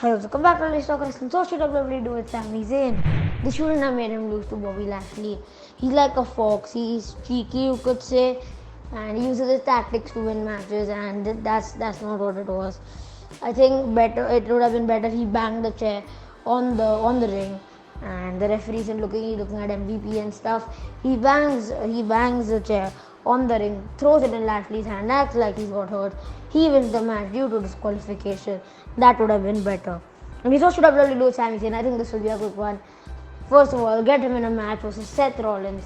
Hi, also come back to Let's Talk Wrestling. So should WWE do with Sami Zayn? They shouldn't have made him lose to Bobby Lashley. He's like a fox. He's cheeky, you could say, and he uses his tactics to win matches. And that's not what it was. I think better. It would have been better he banged the chair on the ring, and the referee isn't looking at MVP and stuff. He bangs the chair on the ring, throws it in Lashley's hand, acts like he's got hurt. He wins the match due to disqualification. That would have been better. And so should have probably do Sami Zayn. I think this will be a good one. First of all, get him in a match versus Seth Rollins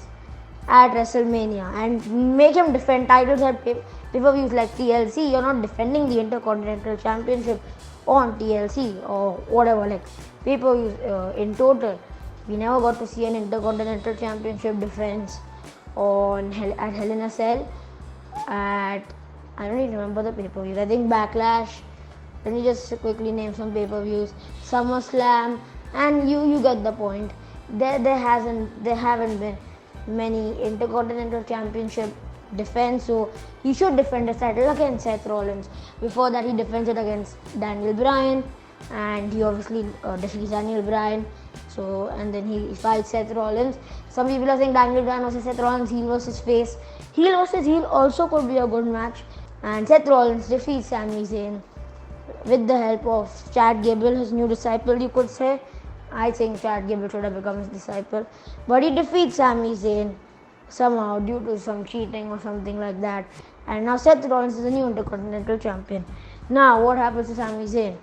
at WrestleMania and make him defend titles at pay-per-views like TLC. You're not defending the Intercontinental Championship on TLC or whatever, like pay-per-views in total. We never got to see an Intercontinental Championship defense at Hell in a Cell. I don't even remember the pay-per-views. I think Backlash. Let me just quickly name some pay-per-views. SummerSlam, and you get the point. There haven't been many Intercontinental Championship defense, so he should defend his title against Seth Rollins. Before that, he defends it against Daniel Bryan, and he obviously defeats Daniel Bryan. So, and then he fights Seth Rollins. Some people are saying Daniel Bryan versus Seth Rollins, heel versus face. Heel versus heel also could be a good match. And Seth Rollins defeats Sami Zayn with the help of Chad Gable, his new disciple, you could say. I think Chad Gable should have become his disciple. But he defeats Sami Zayn somehow due to some cheating or something like that. And now Seth Rollins is the new Intercontinental Champion. Now, what happens to Sami Zayn?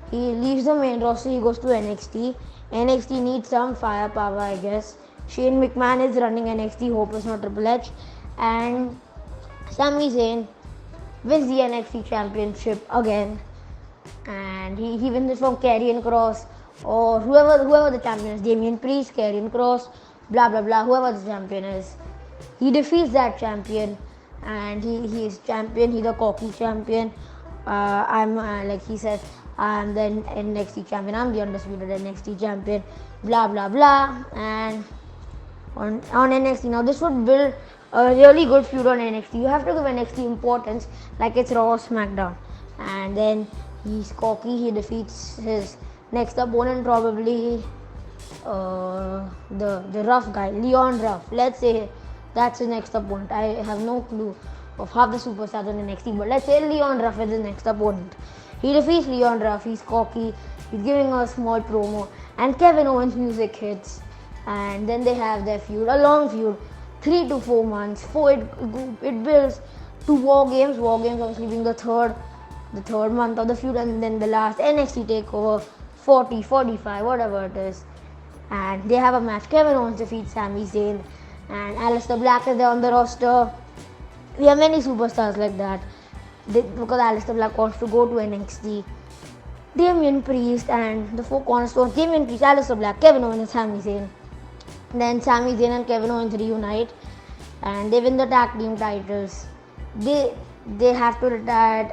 He leaves the main roster, he goes to NXT. NXT needs some firepower, I guess. Shane McMahon is running NXT, hope it's not Triple H. And Sami Zayn wins the NXT Championship again. And he wins it from Karrion Kross or whoever the champion is, Damian Priest, Karrion Kross, blah blah blah, whoever the champion is. He defeats that champion, and he is champion. He's a cocky champion. Like he says, I'm the NXT champion. I'm the undisputed NXT champion. Blah blah blah. And on NXT now, this would build a really good feud on NXT. You have to give NXT importance, like it's Raw or SmackDown. And then he's cocky. He defeats his next opponent, probably the rough guy, Leon Ruff. Let's say that's his next opponent. I have no clue of half the superstars on NXT, but let's say Leon Ruff is his next opponent. He defeats Leon Ruff. He's cocky. He's giving a small promo, and Kevin Owens' music hits, and then they have their feud, a long feud, 3 to 4 months. It builds to War Games. War Games obviously being the third month of the feud, and then the last NXT takeover 40, 45, whatever it is. And they have a match. Kevin Owens defeats Sami Zayn, and Aleister Black is there on the roster. We have many superstars like that because Aleister Black wants to go to NXT. Damian Priest and the 4 cornerstones, Damian Priest, Aleister Black, Kevin Owens and Sami Zayn. Then Sami Zayn and Kevin Owens reunite, and they win the tag team titles. They have to retire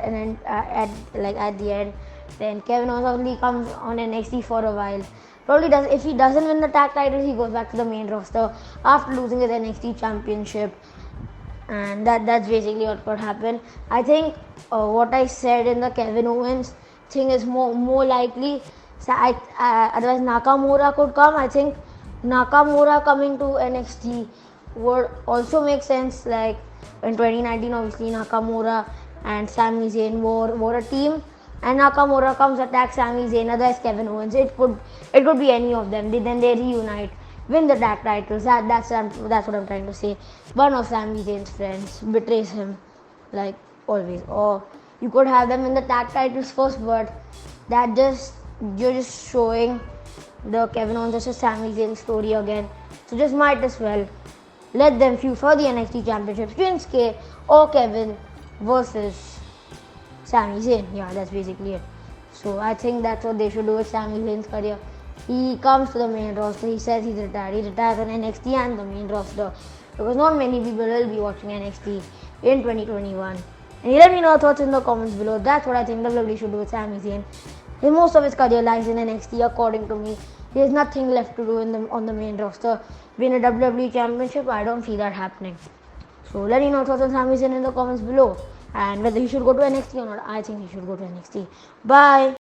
at the end. Then Kevin Owens only comes on NXT for a while. Probably does. If he doesn't win the tag titles, he goes back to the main roster after losing his NXT championship. And that's basically what could happen. I think what I said in the Kevin Owens thing is more likely. Otherwise Nakamura could come. I think Nakamura coming to NXT would also make sense. Like in 2019, obviously Nakamura and Sami Zayn were a team, and Nakamura comes attack Sami Zayn, otherwise Kevin Owens. It could be any of them. Then they reunite, win the tag titles. That's what I'm trying to say. One of Sami Zayn's friends betrays him, like always. Or you could have them in the tag titles first, but you're just showing the Kevin Owens versus Sami Zayn story again. So just might as well let them feud for the NXT Championship. Shinsuke or Kevin versus Sami Zayn. Yeah, that's basically it. So I think that's what they should do with Sami Zayn's career. He comes to the main roster. He says he's retired. He retires on NXT and the main roster, because not many people will be watching NXT in 2021. And you let me know your thoughts in the comments below. That's what I think WWE should do with Sami Zayn. Most of his career lies in NXT, according to me. He has nothing left to do on the main roster. Win a WWE Championship, I don't see that happening. So let me know your thoughts on Sami Zayn in the comments below. And whether he should go to NXT or not, I think he should go to NXT. Bye.